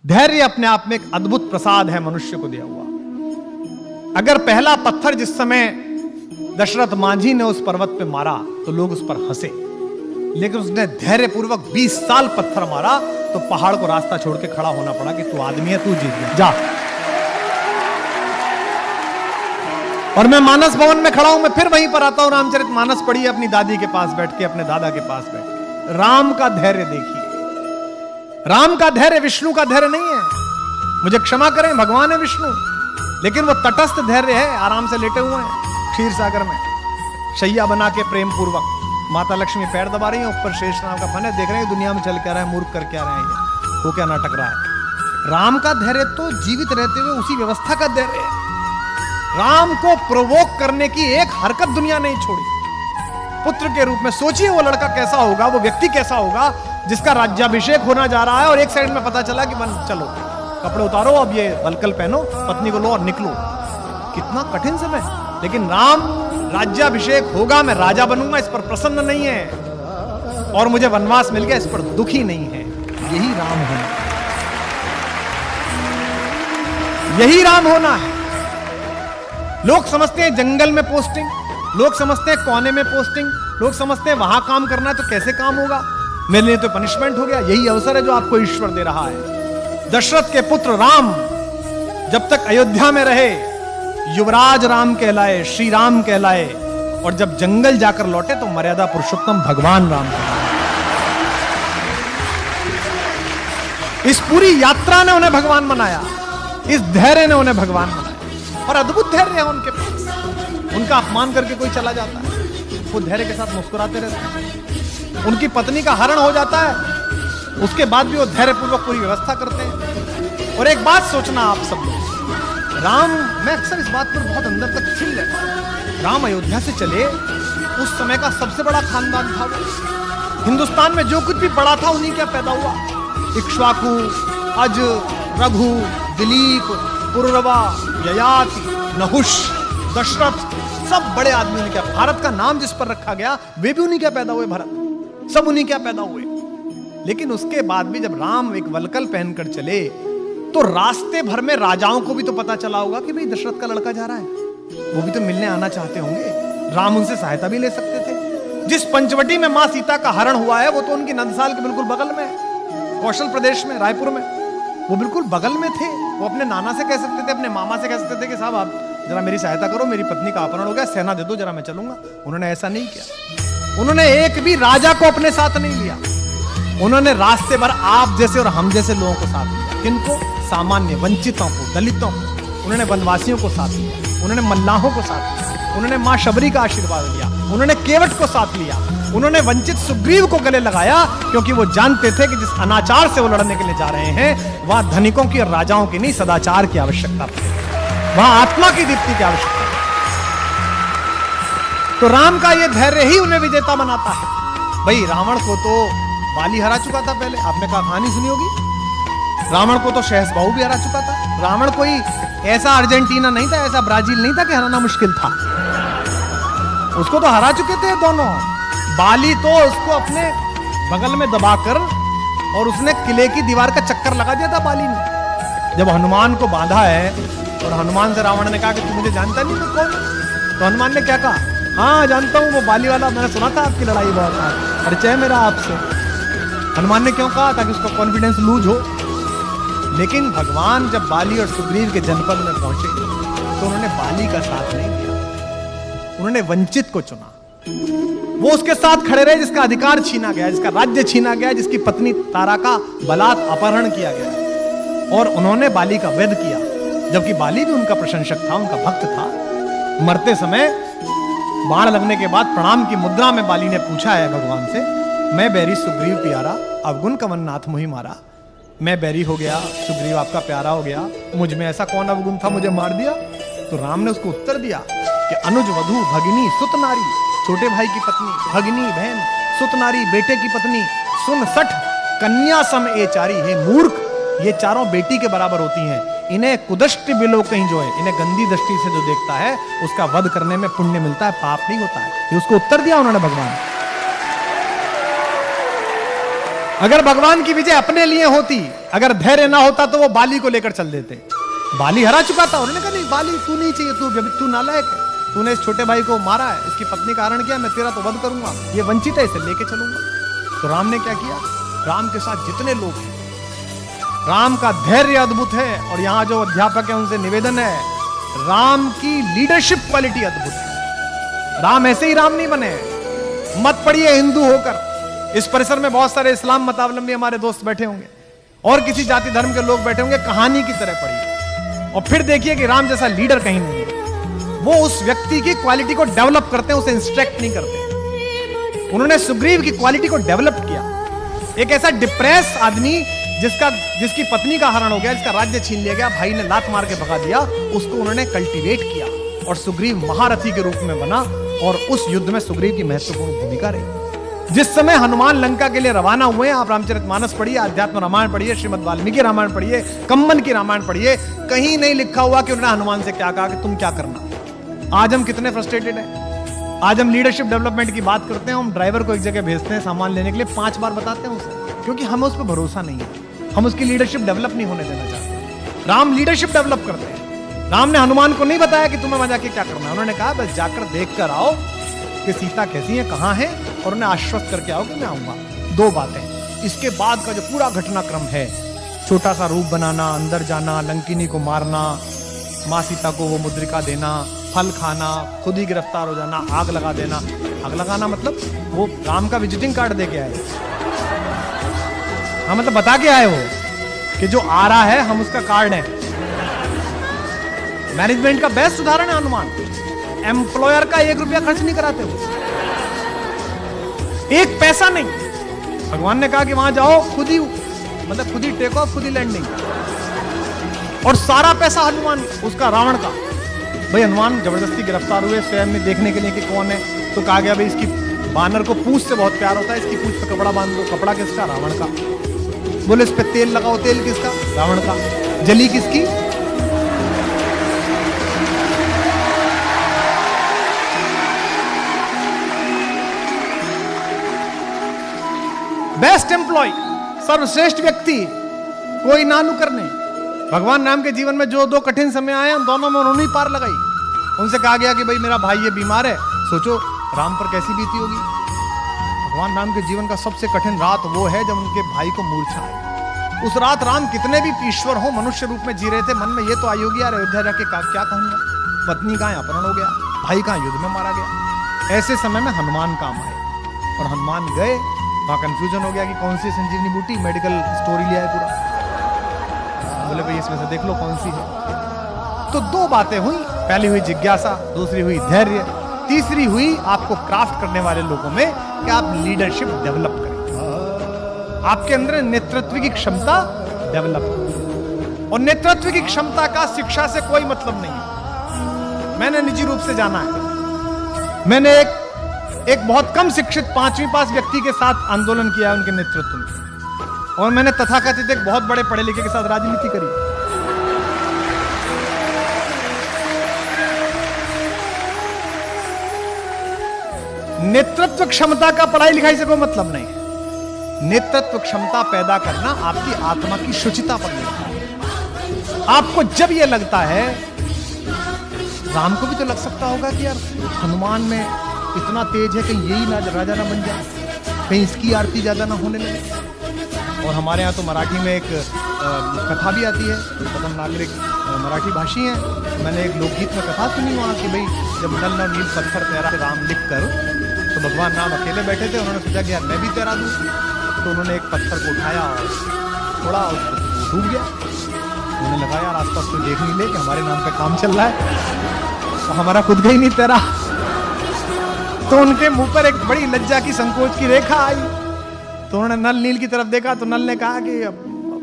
धैर्य अपने आप में एक अद्भुत प्रसाद है मनुष्य को दिया हुआ। अगर पहला पत्थर जिस समय दशरथ मांझी ने उस पर्वत पे मारा तो लोग उस पर हंसे, लेकिन उसने धैर्य पूर्वक 20 साल पत्थर मारा तो पहाड़ को रास्ता छोड़ के खड़ा होना पड़ा कि तू आदमी है, तू जीत गया, जा। और मैं मानस भवन में खड़ा हूं, मैं फिर वहीं पर आता हूं, रामचरित मानस पढ़िए अपनी दादी के पास बैठ के, अपने दादा के पास बैठ के। राम का धैर्य देखिए। राम का धैर्य विष्णु का धैर्य नहीं है, मुझे क्षमा करें, भगवान है विष्णु, लेकिन वो तटस्थ धैर्य है। आराम से लेटे हुए हैं क्षीर सागर में, शैया बना के प्रेम पूर्वक, माता लक्ष्मी पैर दबा रही है, ऊपर शेष नाग का फन है, देख रहे हैं दुनिया में चल क्या रहा है, मूर्ख कर क्या रहे हैं, वो क्या नाटक रहा है। राम का धैर्य तो जीवित रहते हुए उसी व्यवस्था का धैर्य है। राम को प्रोवोक करने की एक हरकत दुनिया नहीं छोड़ी। पुत्र के रूप में सोचिए वो लड़का कैसा होगा, वो व्यक्ति कैसा होगा जिसका राज्याभिषेक होना जा रहा है और एक साइड में पता चला कि चलो कपड़े उतारो, अब ये बलकल पहनो, पत्नी को लो और निकलो। कितना कठिन समय, लेकिन राम राज्याभिषेक होगा, मैं राजा बनूंगा, इस पर प्रसन्न नहीं है, और मुझे वनवास मिल गया, इस पर दुखी नहीं है। यही राम होना, यही राम होना है। लोग समझते हैं जंगल में पोस्टिंग, लोग समझते हैं कोने में पोस्टिंग, लोग समझते हैं वहां काम करना है तो कैसे काम होगा, मेरे लिए तो पनिशमेंट हो गया। यही अवसर है जो आपको ईश्वर दे रहा है। दशरथ के पुत्र राम जब तक अयोध्या में रहे युवराज राम कहलाए, श्री राम कहलाए, और जब जंगल जाकर लौटे तो मर्यादा पुरुषोत्तम भगवान राम कहलाए। इस पूरी यात्रा ने उन्हें भगवान बनाया, इस धैर्य ने उन्हें भगवान बनाया, और अद्भुत धैर्य है उनके पास। उनका अपमान करके कोई चला जाता है, वो धैर्य के साथ मुस्कुराते रहते हैं। उनकी पत्नी का हरण हो जाता है, उसके बाद भी वो धैर्यपूर्वक पूरी व्यवस्था करते हैं। और एक बात सोचना आप सब लोग, राम, मैं अक्सर इस बात पर बहुत अंदर तक छिल लेता हूं। राम अयोध्या से चले, उस समय का सबसे बड़ा खानदान था वो। हिंदुस्तान में जो कुछ भी बड़ा था उन्हीं क्या पैदा हुआ। इक्ष्वाकु, अज, रघु, दिलीप, पुरुरवा, ययाति, नहुष, दशरथ, सब बड़े आदमी उन्हीं क्या। भारत का नाम जिस पर रखा गया वे भी उन्हीं क्या पैदा हुए, भरत, सब उन्हीं क्या पैदा हुए। लेकिन उसके बाद भी जब राम एक वलकल पहनकर चले तो रास्ते भर में राजाओं को भी तो पता चला होगा कि भाई दशरथ का लड़का जा रहा है, वो भी तो मिलने आना चाहते होंगे। राम उनसे सहायता भी ले सकते थे। जिस पंचवटी में मां सीता का हरण हुआ है वो तो उनकी नंदसाल के बिल्कुल बगल में, कौशल प्रदेश में, रायपुर में, वो बिल्कुल बगल में थे। वो अपने नाना से कह सकते थे, अपने मामा से कह सकते थे कि साहब आप जरा मेरी सहायता करो, मेरी पत्नी का अपहरण हो गया, सेना दे दो, जरा मैं चलूंगा। उन्होंने ऐसा नहीं किया। उन्होंने एक भी राजा को अपने साथ नहीं लिया। उन्होंने रास्ते भर आप जैसे और हम जैसे लोगों को साथ लिया। किनको? सामान्य वंचितों को, दलितों को। उन्होंने वनवासियों को साथ लिया, उन्होंने मल्लाहों को साथ लिया, उन्होंने मां शबरी का आशीर्वाद लिया, उन्होंने केवट को साथ लिया, उन्होंने वंचित सुग्रीव को गले लगाया, क्योंकि वो जानते थे कि जिस अनाचार से वो लड़ने के लिए जा रहे हैं वहां धनिकों की और राजाओं की नहीं, सदाचार की आवश्यकता थी, वहां आत्मा की दीप्ति की आवश्यकता थी। तो राम का ये धैर्य ही उन्हें विजेता बनाता है। भाई रावण को तो बाली हरा चुका था पहले, आपने कहा कहानी सुनी होगी। रावण को तो शहसबाहु भी हरा चुका था। रावण कोई ऐसा अर्जेंटीना नहीं था, ऐसा ब्राजील नहीं था कि हराना मुश्किल था, उसको तो हरा चुके थे दोनों। बाली तो उसको अपने बगल में दबाकर, और उसने किले की दीवार का चक्कर लगा दिया था बाली ने। जब हनुमान को बांधा है और हनुमान से रावण ने कहा कि तू मुझे जानता नहीं, तो कौन? तो हनुमान ने क्या कहा? हाँ जानता हूं, वो बाली वाला, मैंने सुना था आपकी लड़ाई बहुत है, परिचय मेरा आपसे। हनुमान ने क्यों कहा? ताकि उसका कॉन्फिडेंस लूज हो। लेकिन भगवान जब बाली और सुग्रीव के जनपद में पहुंचे तो उन्होंने बाली का साथ नहीं दिया, उन्होंने वंचित को चुना। वो उसके साथ खड़े रहे जिसका अधिकार छीना गया, जिसका राज्य छीना गया, जिसकी पत्नी तारा का बलात् अपहरण किया गया, और उन्होंने बाली का वध किया। जबकि बाली भी उनका प्रशंसक था, उनका भक्त था। मरते समय बाण लगने के बाद प्रणाम की मुद्रा में बाली ने पूछा है भगवान से, मैं बैरी सुग्रीव प्यारा, अवगुण कवन नाथ मुहि मारा। मैं बैरी हो गया, सुग्रीव आपका प्यारा हो गया, मुझ में ऐसा कौन अवगुण था, मुझे मार दिया? तो राम ने उसको उत्तर दिया कि अनुज वधु भगिनी सुत नारी, छोटे भाई की पत्नी, भगिनी बहन, सुत नारी बेटे की पत्नी, सुन सठ कन्या सम ए चारी। हे मूर्ख, ये चारों बेटी के बराबर होती हैं। इन्हें कुदृष्टि बिलो कहीं जो है, इन्हें गंदी दृष्टि से जो देखता है उसका वध करने में पुण्य मिलता है, पाप नहीं होता है। ये उसको उत्तर दिया उन्होंने भगवान। अगर भगवान की विजय अपने लिए होती, अगर धैर्य ना होता तो वो बाली को लेकर चल देते। बाली हरा चुका था, उन्होंने कहा नहीं बाली तू नहीं चाहिए, तू नालायक है, तूने इस छोटे भाई को मारा है, इसकी पत्नी का हरण किया, मैं तेरा तो वध करूंगा, ये वंचित है, इसे लेके चलूंगा। तो राम ने क्या किया, राम के साथ जितने लोग हैं, राम का धैर्य अद्भुत है। और यहां जो अध्यापक है उनसे निवेदन है, राम की लीडरशिप क्वालिटी अद्भुत है। राम ऐसे ही राम नहीं बने, मत पढ़िए हिंदू होकर। इस परिसर में बहुत सारे इस्लाम मतावलंबी हमारे दोस्त बैठे होंगे और किसी जाति धर्म के लोग बैठे होंगे, कहानी की तरह पढ़िए और फिर देखिए कि राम जैसा लीडर कहीं नहीं है। वो उस व्यक्ति की क्वालिटी को डेवलप करते हैं, उसे इंस्ट्रक्ट नहीं करते। उन्होंने सुग्रीव की क्वालिटी को डेवलप किया। एक ऐसा डिप्रेस आदमी जिसकी पत्नी का हरण हो गया, जिसका राज्य छीन लिया गया, भाई ने लात मार के भगा दिया, उसको उन्होंने कल्टीवेट किया और सुग्रीव महारथी के रूप में बना और उस युद्ध में सुग्रीव की महत्वपूर्ण भूमिका रही। जिस समय हनुमान लंका के लिए रवाना हुए, आप रामचरितमानस पढ़िए, अध्यात्म रामायण पढ़िए, श्रीमद् वाल्मीकि रामायण पढ़िए, कम्मन की रामायण पढ़िए, कहीं नहीं लिखा हुआ कि उन्होंने हनुमान से क्या कहा कि तुम क्या करना। आज हम कितने फ्रस्ट्रेटेड हैं। आज हम लीडरशिप डेवलपमेंट की बात करते हैं, हम ड्राइवर को एक जगह भेजते हैं सामान लेने के लिए, 5 बार बताते हैं उसे, क्योंकि हमें उस पर भरोसा नहीं है, हम उसकी लीडरशिप डेवलप नहीं होने देना चाहते। राम लीडरशिप डेवलप करते हैं। राम ने हनुमान को नहीं बताया कि तुम्हें वहां जाके क्या करना है, उन्होंने कहा बस जाकर देख कर आओ कि सीता कैसी है, कहां है, और उन्हें आश्वस्त करके आओ कि मैं आऊंगा। 2 बातें। इसके बाद का जो पूरा घटनाक्रम है, छोटा सा रूप बनाना, अंदर जाना, लंकिनी को मारना, माँ सीता को वो मुद्रिका देना, फल खाना, खुद ही गिरफ्तार हो जाना, आग लगा देना। आग लगाना मतलब वो राम का विजिटिंग कार्ड दे के आए, हाँ मतलब बता के आए वो कि जो आ रहा है हम उसका कार्ड है। मैनेजमेंट का बेस्ट उदाहरण है हनुमान। एम्प्लॉयर का 1 रुपया खर्च नहीं कराते हो, 1 पैसा नहीं। भगवान ने कहा कि वहां जाओ, खुद ही मतलब खुद ही टेक ऑफ, खुद ही लैंडिंग, और सारा पैसा हनुमान उसका, रावण का। भाई हनुमान जबरदस्ती गिरफ्तार हुए स्वयं में देखने के लिए कि कौन है, तो कहा गया भाई इसकी बानर को पूंछ से बहुत प्यार होता है, इसकी पूंछ पे कपड़ा बांध दो। कपड़ा किसका? रावण का। बोले इस पे तेल लगाओ, तेल किसका? रावण का। जली किसकी? बेस्ट एम्प्लॉय, सर्वश्रेष्ठ व्यक्ति, कोई ना नुकर नहीं। भगवान राम के जीवन में जो 2 कठिन समय आए, उन दोनों में उन्होंने पार लगाई। उनसे कहा गया कि भाई मेरा भाई ये बीमार है, सोचो राम पर कैसी बीती होगी। भगवान राम के जीवन का सबसे कठिन रात वो है जब उनके भाई को मूर्छा आई। उस रात राम कितने भी ईश्वर हो, मनुष्य रूप में जी रहे थे, मन में ये तो आई होगी यार अयोध्या जाके क्या कहूंगा, पत्नी कहां अपहरण हो गया, भाई कहां युद्ध में मारा गया। ऐसे समय में हनुमान काम आए और हनुमान गए, वहां कंफ्यूजन हो गया कि कौन सी संजीवनी बूटी, मेडिकल स्टोरी लिया है पूरा। बोले भाई इसमें से देख लो कौन सी है। तो 2 बातें हुई, पहली हुई जिज्ञासा, दूसरी हुई धैर्य, तीसरी हुई आपको क्राफ्ट करने वाले लोगों में कि आप लीडरशिप डेवलप करें, आपके अंदर नेतृत्व की क्षमता डेवलप करें। और नेतृत्व की क्षमता का शिक्षा से कोई मतलब नहीं है। मैंने निजी रूप से जाना है, मैंने एक बहुत कम शिक्षित 5वीं पास व्यक्ति के साथ आंदोलन किया है उनके नेतृत्व में, और मैंने तथाकथित एक बहुत बड़े पढ़े लिखे के साथ राजनीति करी। नेतृत्व क्षमता का पढ़ाई लिखाई से कोई मतलब नहीं है। नेतृत्व क्षमता पैदा करना आपकी आत्मा की शुचिता पर निर्भर है। आपको जब यह लगता है, राम को भी तो लग सकता होगा कि यार हनुमान में इतना तेज है कि यही ना राजा ना बन जाए, कहीं इसकी आरती ज्यादा ना होने लगे। और हमारे यहाँ तो मराठी में एक कथा भी आती है, प्रथम नागरिक मराठी भाषी हैं, मैंने एक लोकगीत में कथा सुनी वहाँ की भाई जब नल और नील पत्थर तैरा राम लिख कर, तो भगवान राम अकेले बैठे थे, उन्होंने सोचा कि यार मैं भी तैरा दूँ, तो उन्होंने एक पत्थर को उठाया और थोड़ा उसको डूब गया। उन्होंने लगा यार आसपास कोई देख नहीं ले कि हमारे नाम पे काम चल रहा है, तो हमारा खुद का ही नहीं तैरा। तो उनके मुंह पर एक बड़ी लज्जा की संकोच की रेखा आई, तो उन्होंने नल नील की तरफ देखा, तो नल ने कहा कि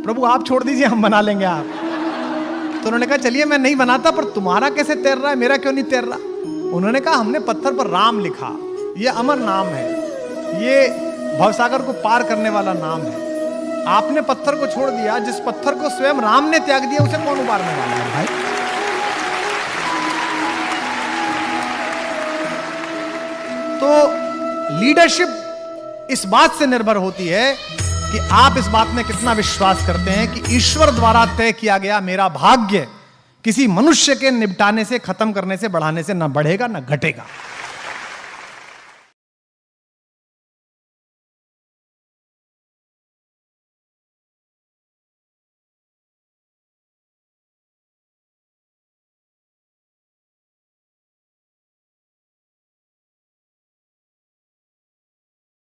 प्रभु आप छोड़ दीजिए, हम बना लेंगे आप। तो उन्होंने कहा चलिए मैं नहीं बनाता, पर तुम्हारा कैसे तैर रहा है, मेरा क्यों नहीं तैर रहा। उन्होंने कहा हमने पत्थर पर राम लिखा, ये अमर नाम है, ये भवसागर को पार करने वाला नाम है। आपने पत्थर को छोड़ दिया, जिस पत्थर को स्वयं राम ने त्याग दिया उसे कौन उबारने वाला है भाई। तो लीडरशिप इस बात से निर्भर होती है कि आप इस बात में कितना विश्वास करते हैं कि ईश्वर द्वारा तय किया गया मेरा भाग्य किसी मनुष्य के निपटाने से, खत्म करने से, बढ़ाने से न बढ़ेगा न घटेगा।